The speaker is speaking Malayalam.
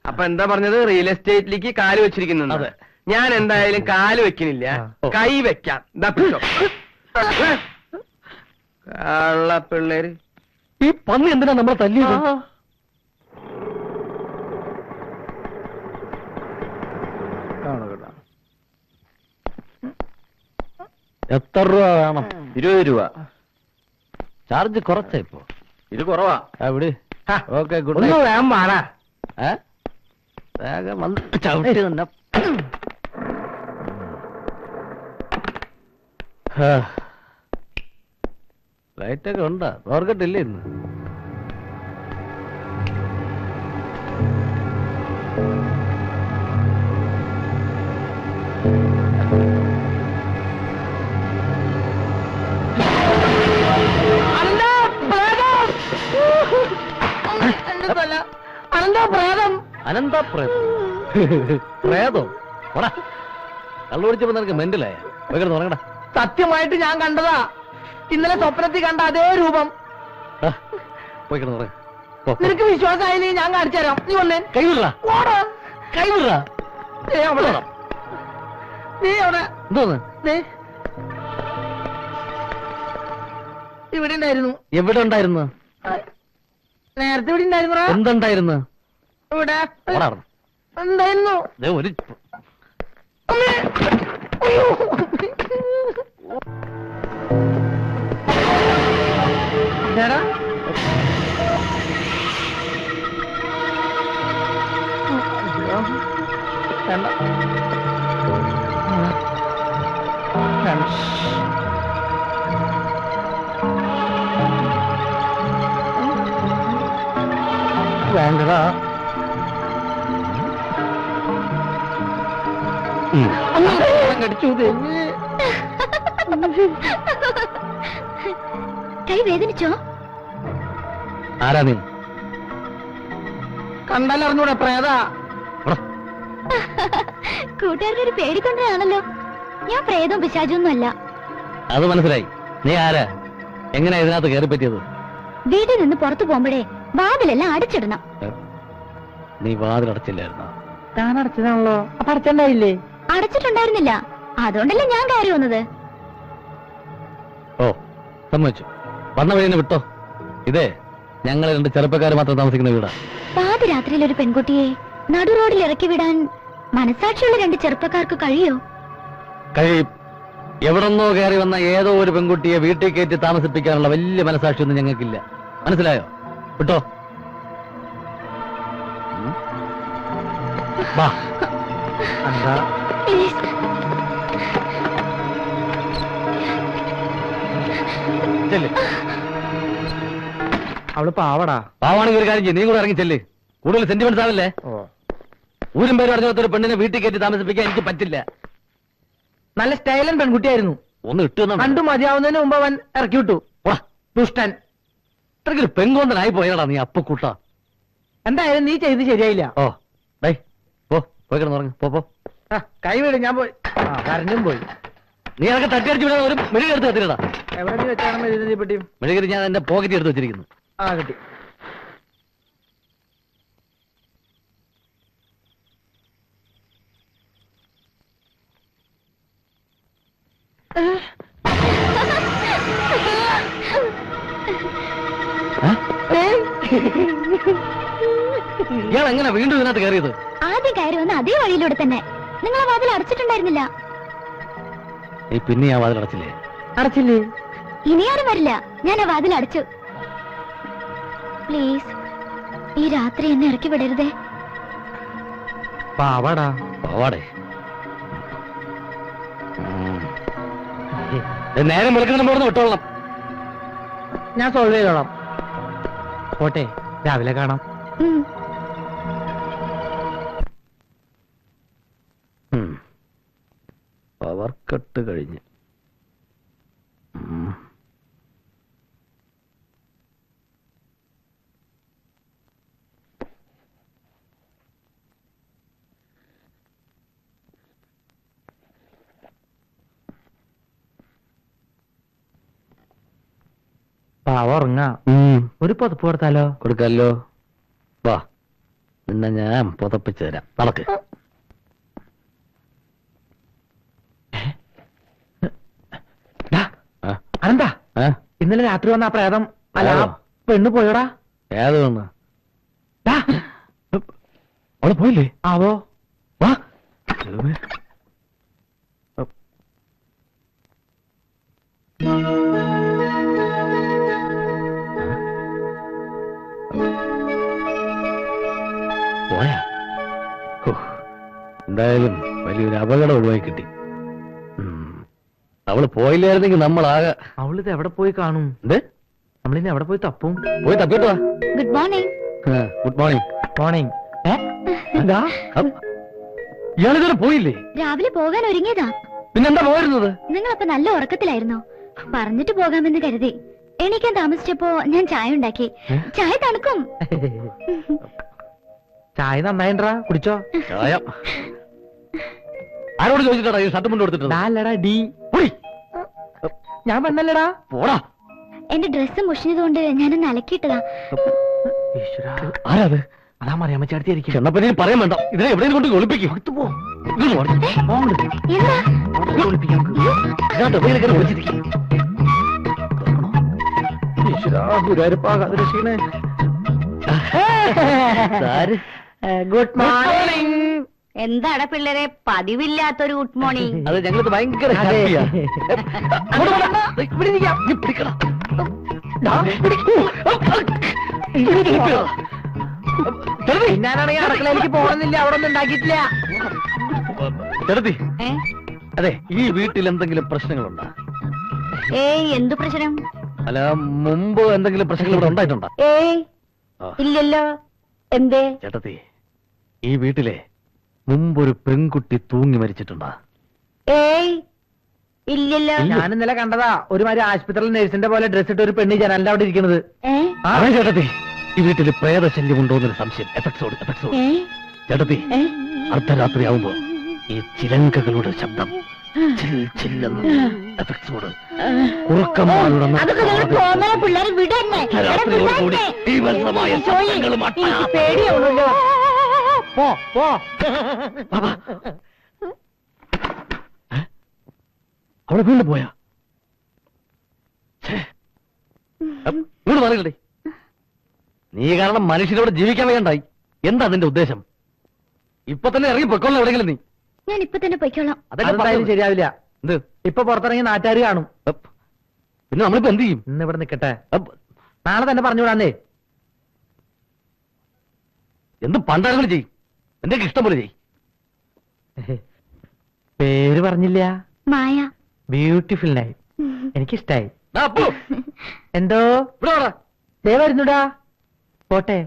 അപ്പൊ എന്താ പറഞ്ഞത്? റിയൽ എസ്റ്റേറ്റിലേക്ക് കാല് വെച്ചിരിക്കുന്നു. അതെ. ഞാൻ എന്തായാലും കാല് വെക്കുന്നില്ല, കൈ വെക്കാം. കള്ള പിള്ളേര്. ഈ പന്നി എന്തിനാ നമ്മളെ തല്ലിയത്? എത്ര രൂപ വേണം? 20 രൂപ. ചാർജ് കുറച്ചാ ഇപ്പൊ. ഇത് കുറവാ. എവിടെ? Okay, good. വേഗം മാറാ. വേഗം വന്ന് ചവിട്ടി തന്നെ. ലൈറ്റൊക്കെ ഉണ്ടാ? ഓർക്കട്ടില്ലേ ഇന്ന്? പ്രേതോ? കള്ളുപിടിച്ചപ്പോ നിനക്ക് മെന്റിലായ? തുടങ്ങടാ. സത്യമായിട്ട് ഞാൻ കണ്ടതാ. ഇന്നലെ സ്വപ്നത്തിൽ കണ്ട അതേ രൂപം. പോയിക്കിടന്ന് നിനക്ക് വിശ്വാസമായില്ലേ? ഞാൻ കാണിച്ചു തരാം. നീ വന്നേ. കൈവിട കൈവിട. നീ അവിടെ എന്തോന്ന്? ഇവിടെ ഉണ്ടായിരുന്നു. എവിടെ ഉണ്ടായിരുന്നു? നേരത്തെ ഇവിടെ ഉണ്ടായിരുന്നു. എന്തുണ്ടായിരുന്നു? ഇവിടെ എന്തായിരുന്നു? ഒരു എടാ വേണ്ടടാ. കടിച്ചു. കൈ വേദനിച്ചോ? ആരാ നീ? കണ്ടാലറിഞ്ഞൂടെ? പ്രേതാ. കൂട്ടുകാരുടെ ഒരു പേടിക്കൊണ്ടാണല്ലോ. ഞാൻ പ്രേതവും പിശാചൊന്നും അല്ല. അത് മനസ്സിലായി. നീ ആരാ? എങ്ങനെയാ ഇതിനകത്ത് കയറി പറ്റിയത്? വീട്ടിൽ നിന്ന് പുറത്തു പോകുമ്പോഴേ വാതിലെല്ലാം അടച്ചിടണം. നീ വാതിലടച്ചില്ലായിരുന്നോ? താൻ അടച്ചതാണല്ലോ. അപ്പൊ അടച്ചണ്ടായില്ലേ? അടച്ചിട്ടുണ്ടായിരുന്നില്ല. അതുകൊണ്ടല്ലേ ഞാൻ കയറി വന്നത്. ഓ, സമ്മതിച്ചു. വന്ന വഴി വിട്ടോ. ഇതേ ഞങ്ങൾ 2 ചെറുപ്പക്കാർ മാത്രം താമസിക്കുന്ന വീടാ. പാതിരാത്രിയിൽ ഒരു പെൺകുട്ടിയെ നടു റോഡിൽ ഇറക്കി വിടാൻ മനസാക്ഷിയുള്ള 2 ചെറുപ്പക്കാർക്ക് കഴിയോ? കഴിയും. എവിടെന്നോ കയറി വന്ന ഏതോ ഒരു പെൺകുട്ടിയെ വീട്ടിൽ കയറ്റി താമസിപ്പിക്കാനുള്ള വലിയ മനസാക്ഷിയൊന്നും ഞങ്ങൾക്കില്ല. മനസ്സിലായോ? വിട്ടോ. വാ. പ്ലീസ്. അവള് പാവടാ. പാവാണെങ്കിൽ ഒരു കാര്യം ചെയ്യും, നീ കൂടെ ഇറങ്ങി ചെല്ല്. കൂടുതൽ സെന്റിമെന്റ്സ് ആവല്ലേ? ഊരും പേര് അറിഞ്ഞ പെണ്ണിനെ വീട്ടിൽ കയറ്റി താമസിപ്പിക്കാൻ എനിക്ക് പറ്റില്ല. നല്ല സ്റ്റൈലൻ പെൺകുട്ടിയായിരുന്നു. ഒന്ന് ഇട്ടു കണ്ടു മതിയാവുന്നതിന് മുമ്പ് അവൻ ഇറക്കി വിട്ടു. ദുഷ്ടൻ. ഇത്രയ്ക്കൊരു പെങ്കോന്തനായി പോയടാ നീ അപ്പക്കൂട്ട. എന്തായാലും നീ ചെയ്ത് ശരിയായില്ല. ഓ ഡേ പോ, പോയി കിടന്നുറങ്ങ്. പോ. കൈ വീട്. ഞാൻ പോയി. കരഞ്ഞും പോയി. നീ അതൊക്കെ തട്ടിയടിച്ച് വിടാൻ ഒരു മെഴുകി എടുത്ത് വെച്ചിട്ടാ. എവിടെ നീ വെച്ചാണ് മെഴുകുന്നതിനെ പറ്റി? മെഴുകി ഞാൻ എന്റെ പോക്കറ്റ് എടുത്ത് വെച്ചിരിക്കുന്നു. കിട്ടി. ഇയാൾ എങ്ങനെ വീണ്ടും ഇതിനകത്ത് കയറിയത്? ആദ്യം കയറി വന്ന അതേ വഴിയിലൂടെ തന്നെ. നിങ്ങൾ ആ വാതിൽ അടച്ചിട്ടുണ്ടായിരുന്നില്ല. നീ പിന്നെ ആ വാതിൽ അടച്ചില്ലേ? അടച്ചില്ലേ? ഇനിയാരും വരില്ല. ഞാൻ ആ വാതിൽ അടച്ചു. പ്ലീസ്, ഈ രാത്രി എന്നെ ഇറക്കി വിടരുതേ. പാവാടാ. പാവാടേ? നേരം വിളിക്കുന്നതിന് പോർന്ന് വിട്ടോളണം. ഞാൻ സോൾവ് ചെയ്തോളാം. പോട്ടെ, രാവിലെ കാണാം. പവർ കട്ട് കഴിഞ്ഞ്. പാവ ഉറങ്ങാ. ഒരു പുതപ്പ് കൊടുത്താലോ? കൊടുക്കാലോ. വാ. നിന്നെ ഞാൻ പുതപ്പിച്ചു തരാം. നടക്ക്. അനന്താ, ഏ? ഇന്നലെ രാത്രി വന്ന ആ പ്രേതം അല്ല ആ ആരോ? പെണ്ണ് പോയോടാ? ഏത് പെണ്ണ്? ഡാ, അവള് പോയില്ലേ? ആവോ? വാ. പോയാ? ഹോ, എന്തായാലും വലിയൊരു അപകടം ഒഴിവായി കിട്ടി. അവള് പോയില്ലായിരുന്നെങ്കിൽ നമ്മളാകെ. അവളിത് എവിടെ പോയി കാണും? എന്ത്? നമ്മളിന്ന് എവിടെ പോയി തപ്പും? പോയി തപ്പിട്ടോ. Good morning. Good morning. Morning. എന്താ ഇയാളിതുവരെ പോയില്ലേ? രാവിലെ പോകാൻ ഒരുങ്ങിയതാ. പിന്നെന്താ പോയിരുന്നത്? നിങ്ങളപ്പോ നല്ല ഉറക്കത്തിലായിരുന്നോ? പറഞ്ഞിട്ട് പോകാമെന്ന് കരുതി. എണീക്കാൻ താമസിച്ചപ്പോ ഞാൻ ചായ ഉണ്ടാക്കി. ചായ തണുക്കും. ചായ നന്നായിട്ടാ, കുടിച്ചോ? ചായ ആരോട് ചോദിച്ചിട്ടാ ഈ ഷർട്ട് മുണ്ട് കൊടുത്തിട്ട്? ഡാല്ലടാ ഡി. ഞാൻ പെണ്ണല്ലടാ. പോടാ. എന്റെ ഡ്രസ്സ് മുഷിഞ്ഞതുകൊണ്ട് ഞാനൊന്ന് അലക്കിയിട്ടതാ. ഈശ്വരാ, ആരാത്? അതാ മറിയാമ്മച്ചാടിയായിരിക്കും. ചെന്നപ്പോ പറയാൻ വേണ്ട. ഇതിനെ എവിടെയും കൊണ്ട് ഒളിപ്പിക്കും. Good morning. എന്താണ് പിള്ളേരെ പതിവില്ലാത്തൊരു ഗുഡ് മോർണിംഗ്? അത് ഞങ്ങൾക്ക് ഭയങ്കര അതെ. ഹാപ്പിയാ. ഇവിടെ ഇരിക്കാം. നീ പിടിക്കണം. ഞാനാണെങ്കിൽ അടുക്കളയിലേക്ക് പോകണമെന്നില്ല, അവിടെ ഒന്നും ഉണ്ടാക്കിയിട്ടില്ല. ചെറുതി, അതെ, ഈ വീട്ടിൽ എന്തെങ്കിലും പ്രശ്നങ്ങളുണ്ടോ? ഏയ്, എന്തു പ്രശ്നം? അല്ല, മുമ്പ് എന്തെങ്കിലും പ്രശ്നങ്ങൾ ഇവിടെ ഉണ്ടായിട്ടുണ്ടോ? ഏയ്, ഇല്ലല്ലോ. എന്തേ? ചേട്ടത്തി, ഈ വീട്ടിലെ മുമ്പൊരു പെൺകുട്ടി തൂങ്ങി മരിച്ചിട്ടുണ്ടോ? ഏയ്, ഇല്ലല്ലോ. ഞാൻ ഇന്നലെ കണ്ടതാ, ഒരുമാതിരി ആശുപത്രിയിൽ നഴ്സിന്റെ പോലെ ഡ്രസ് ഇട്ട് ഒരു പെണ്ണ് ജനാലിന്റെ അവിടെ ഇരിക്കുന്നത്. അതെ ചേട്ടത്തി, ഈ വീട്ടിൽ പ്രേതശല്യം ഉണ്ടോ എന്നൊരു സംശയം. എഫക്സോട്. ചേട്ടത്തി, അർദ്ധരാത്രിയാവുമ്പോ ഈ ചിലങ്കകളുടെ ശബ്ദം പിള്ളേർ വിടന്നെ. പേടിയാവുന്നല്ലോ. പോ പോ. അവിടെ വീണ്ടും പോയാ? വീട് പറയണ്ടേ? നീ കാരണം മനുഷ്യരോട് ജീവിക്കാൻ വേണ്ടായി. എന്താ നിന്റെ ഉദ്ദേശം? ഇപ്പൊ തന്നെ ഇറങ്ങി പൊയ്ക്കോളാം എവിടെയെങ്കിലും. നീ ഞാൻ ഇപ്പൊ തന്നെ പൊയ്ക്കോളാം. അതെന്തായാലും ശരിയാവില്ല. എന്ത്? ഇപ്പൊ പുറത്തിറങ്ങി നാട്ടുകാർ കാണും. പിന്നെ നമ്മളിപ്പോ എന്ത് ചെയ്യും? ഇന്ന് ഇവിടെ നിക്കട്ടെ, നാളെ തന്നെ പറഞ്ഞുവിടാന്നേ. എന്ത് പണ്ടാളുകൾ ചെയ്യും? എന്റെ ഇഷ്ടം പോലെ ചെയ്യും. പേര് പറഞ്ഞില്ല. മായ. Beautiful night. എനിക്കിഷ്ടായി. ദാ, പോ. എന്തോ ഇവിടെ വാടാ. ദേ വരുന്നുടാ. പോട്ടെ.